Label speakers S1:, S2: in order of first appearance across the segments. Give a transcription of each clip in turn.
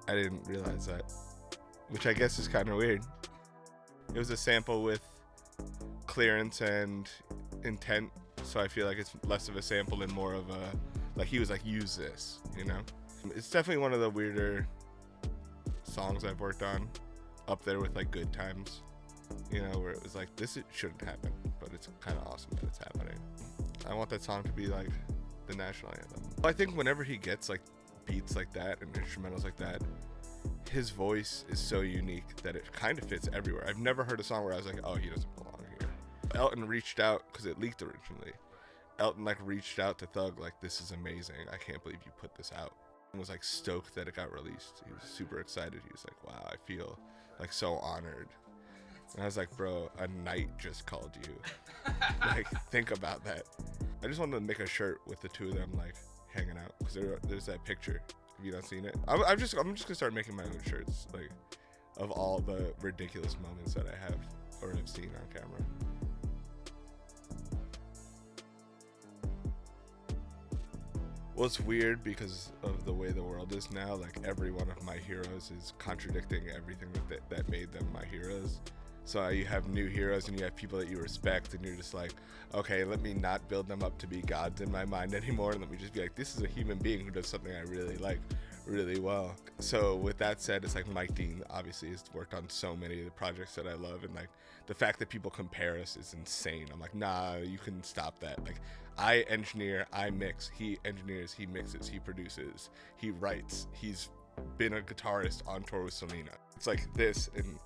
S1: I didn't realize that, which I guess is kind of weird. It was a sample with clearance and intent, so I feel like it's less of a sample and more of a, like, he was like, use this, you know? It's definitely one of the weirder songs I've worked on, up there with like Good Times, you know, where it was like, this shouldn't happen, but it's kind of awesome that it's happening. I want that song to be like the national anthem. I think whenever he gets like beats like that and instrumentals like that, his voice is so unique that it kind of fits everywhere. I've never heard a song where I was like, oh, he doesn't belong here. Elton reached out, because it leaked originally. Elton like reached out to Thug like, this is amazing, I can't believe you put this out, and was like stoked that it got released. He was super excited. He was like, wow, I feel like so honored. And I was like, bro, a knight just called you. Like, think about that. I just wanted to make a shirt with the two of them like hanging out, because there's that picture. Have you not seen it? I'm just gonna start making my own shirts, like, of all the ridiculous moments that I have or have seen on camera. Well, it's weird because of the way the world is now. Like, every one of my heroes is contradicting everything that made them my heroes. So you have new heroes and you have people that you respect, and you're just like, okay, let me not build them up to be gods in my mind anymore, and let me just be like, this is a human being who does something I really like really well. So with that said, it's like Mike Dean obviously has worked on so many of the projects that I love, and like the fact that people compare us is insane. I'm like, nah, you can stop that. Like, I engineer, I mix, he engineers, he mixes, he produces, he writes, he's been a guitarist on tour with Selena. It's like this and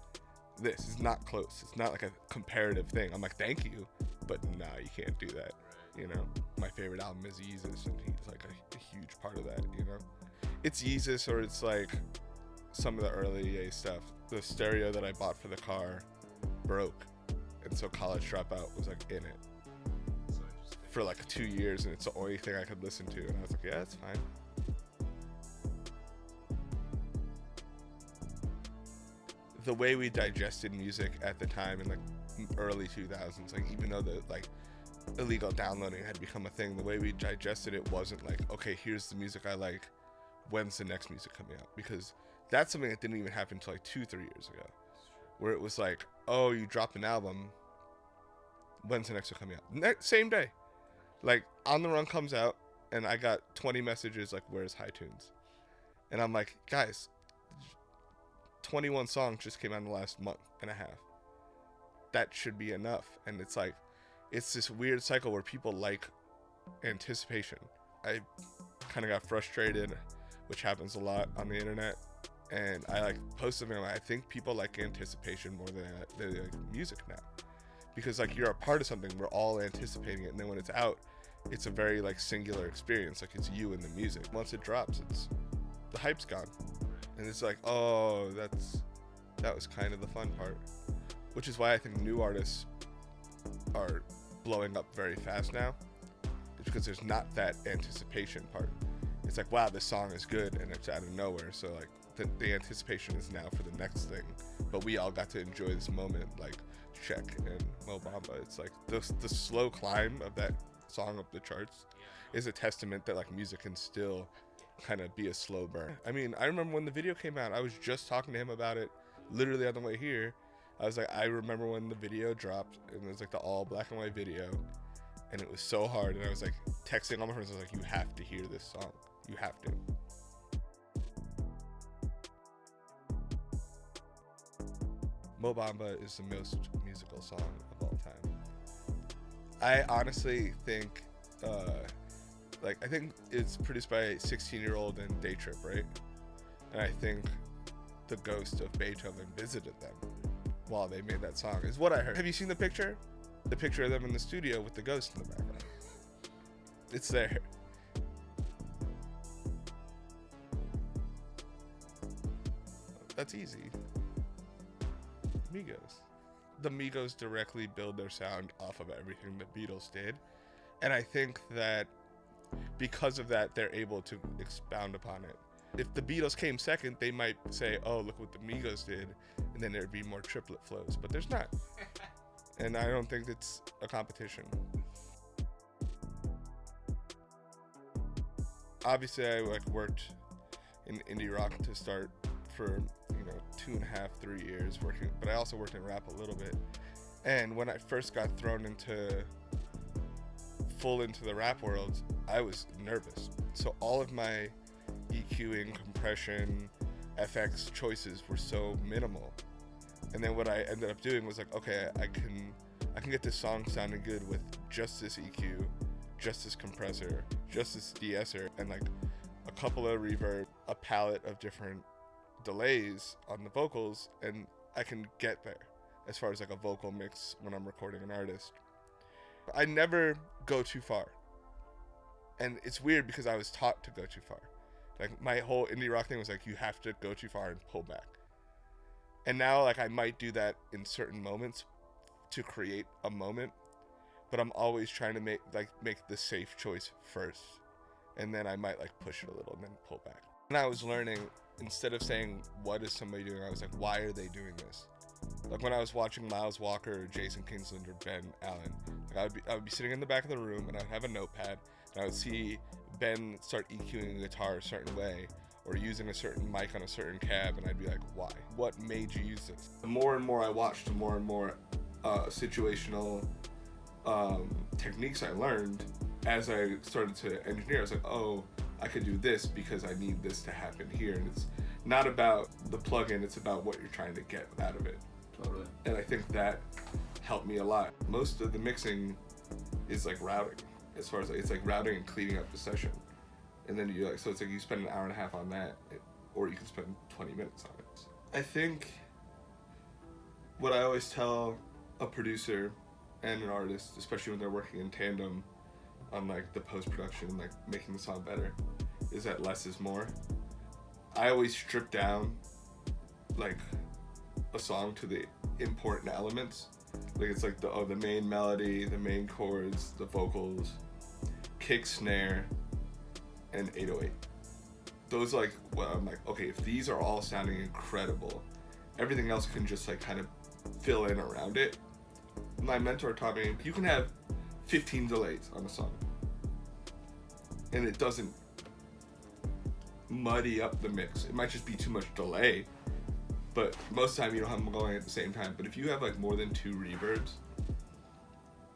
S1: this is not close. It's not like a comparative thing. I'm like, thank you, but nah, you can't do that. You know, my favorite album is Yeezus, and he's like a huge part of that, you know? It's Yeezus, or it's like some of the early EA stuff. The stereo that I bought for the car broke, and so College Dropout was like in it for like 2 years, and it's the only thing I could listen to, and I was like, yeah, that's fine. The way we digested music at the time in like early 2000s, like, even though the like illegal downloading had become a thing, the way we digested it wasn't like, okay, here's the music I like, when's the next music coming out? Because that's something that didn't even happen until like 2-3 years ago, where it was like, oh, you dropped an album, when's the next one coming out? Same day. Like, On the Run comes out, and I got 20 messages like, where's iTunes? And I'm like, guys, 21 songs just came out in the last month and a half. That should be enough. And it's like, it's this weird cycle where people like anticipation. I kind of got frustrated, which happens a lot on the internet, and I like post something like, I think people like anticipation more than they like music now, because like, you're a part of something, we're all anticipating it, and then when it's out, it's a very like singular experience, like it's you and the music. Once it drops, it's the hype's gone, and it's like, oh, that was kind of the fun part, which is why I think new artists are blowing up very fast now. It's because there's not that anticipation part. It's like, wow, this song is good, and it's out of nowhere, so like the anticipation is now for the next thing, but we all got to enjoy this moment, like Check and Mo Bamba. It's like the slow climb of that song up the charts is a testament that like music can still kind of be a slow burn. I mean, I remember when the video came out, I was just talking to him about it literally on the way here. I was like, I remember when the video dropped, and it was like the all black and white video, and it was so hard, and I was like texting all my friends, I was like, you have to hear this song, you have to. Mo Bamba is the most musical song of all time. I honestly think, I think it's produced by a 16-year-old and Day Trip, right? And I think the ghost of Beethoven visited them while they made that song, is what I heard. Have you seen the picture? The picture of them in the studio with the ghost in the background. It's there. That's easy. Migos. The Migos directly build their sound off of everything the Beatles did, and I think that because of that, they're able to expound upon it. If the Beatles came second, they might say, oh, look what the Migos did, and then there'd be more triplet flows, but there's not. And I don't think it's a competition. Obviously, I worked in indie rock to start for 2.5, 3 years working, but I also worked in rap a little bit. And when I first got thrown into the rap world, I was nervous. So all of my EQing, compression, FX choices were so minimal. And then what I ended up doing was like, okay, I can get this song sounding good with just this EQ, just this compressor, just this de-esser, and like a couple of reverb, a palette of different delays on the vocals, and I can get there as far as like a vocal mix when I'm recording an artist. I never go too far. And it's weird because I was taught to go too far. Like my whole indie rock thing was like, you have to go too far and pull back. And now like I might do that in certain moments to create a moment, but I'm always trying to make the safe choice first. And then I might like push it a little and then pull back. And I was learning, instead of saying, what is somebody doing? I was like, why are they doing this? Like when I was watching Miles Walker or Jason Kingsland or Ben Allen, like I would be sitting in the back of the room and I'd have a notepad and I would see Ben start EQing a guitar a certain way or using a certain mic on a certain cab, and I'd be like, why? What made you use this? The more and more I watched, the more and more situational techniques I learned as I started to engineer. I was like, oh, I could do this because I need this to happen here. And it's not about the plugin, it's about what you're trying to get out of it.
S2: Totally.
S1: And I think that helped me a lot. Most of the mixing is like routing, as far as it's like routing and cleaning up the session. And then you so it's like you spend an hour and a half on that, or you can spend 20 minutes on it. I think what I always tell a producer and an artist, especially when they're working in tandem on like the post-production, like making the song better, is that less is more. I always strip down like a song to the important elements. Like it's like the main melody, the main chords, the vocals, kick, snare, and 808. Those like, well, I'm like, okay, if these are all sounding incredible, everything else can just like kind of fill in around it. My mentor taught me, you can have 15 delays on a song and it doesn't muddy up the mix. It might just be too much delay, but most of the time you don't have them going at the same time. But if you have like more than 2 reverbs,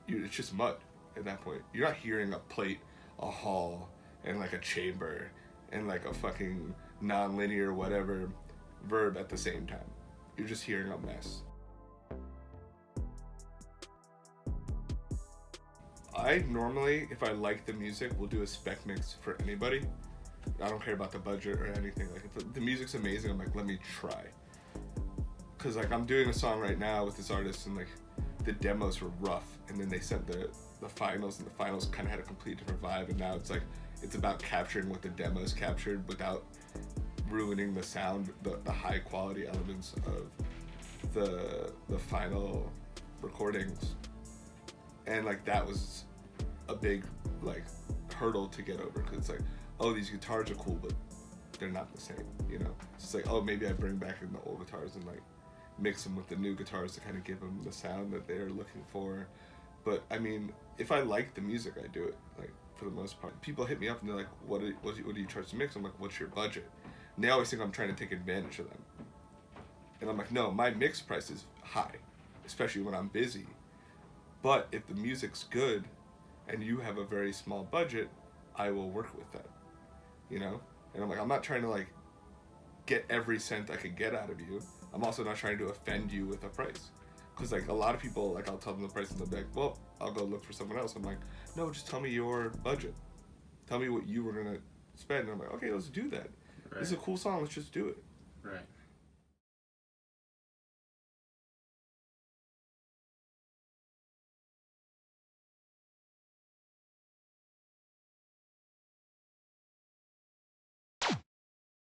S1: it's just mud at that point. You're not hearing a plate, a hall, and like a chamber, and like a fucking non-linear whatever verb at the same time. You're just hearing a mess. I normally, if I like the music, will do a spec mix for anybody. I don't care about the budget or anything. Like if the music's amazing, I'm like, let me try. Cause like I'm doing a song right now with this artist, and like the demos were rough, and then they sent the finals, and the finals kind of had a complete different vibe, and now it's like it's about capturing what the demos captured without ruining the sound, the high quality elements of the final recordings. And like that was a big like hurdle to get over, because it's like, oh, these guitars are cool, but they're not the same, you know? It's just like, oh, maybe I bring back in the old guitars and like mix them with the new guitars to kind of give them the sound that they're looking for. But I mean, if I like the music, I do it, like for the most part. People hit me up and they're like, what do you charge to mix? I'm like, what's your budget? And they always think I'm trying to take advantage of them. And I'm like, no, my mix price is high, especially when I'm busy. But if the music's good and you have a very small budget, I will work with that, you know? And I'm like, I'm not trying to like get every cent I could get out of you. I'm also not trying to offend you with a price. Because like a lot of people, like I'll tell them the price and they'll be like, well, I'll go look for someone else. I'm like, no, just tell me your budget. Tell me what you were gonna spend. And I'm like, okay, let's do that. Right. This is a cool song, let's just do it.
S2: Right.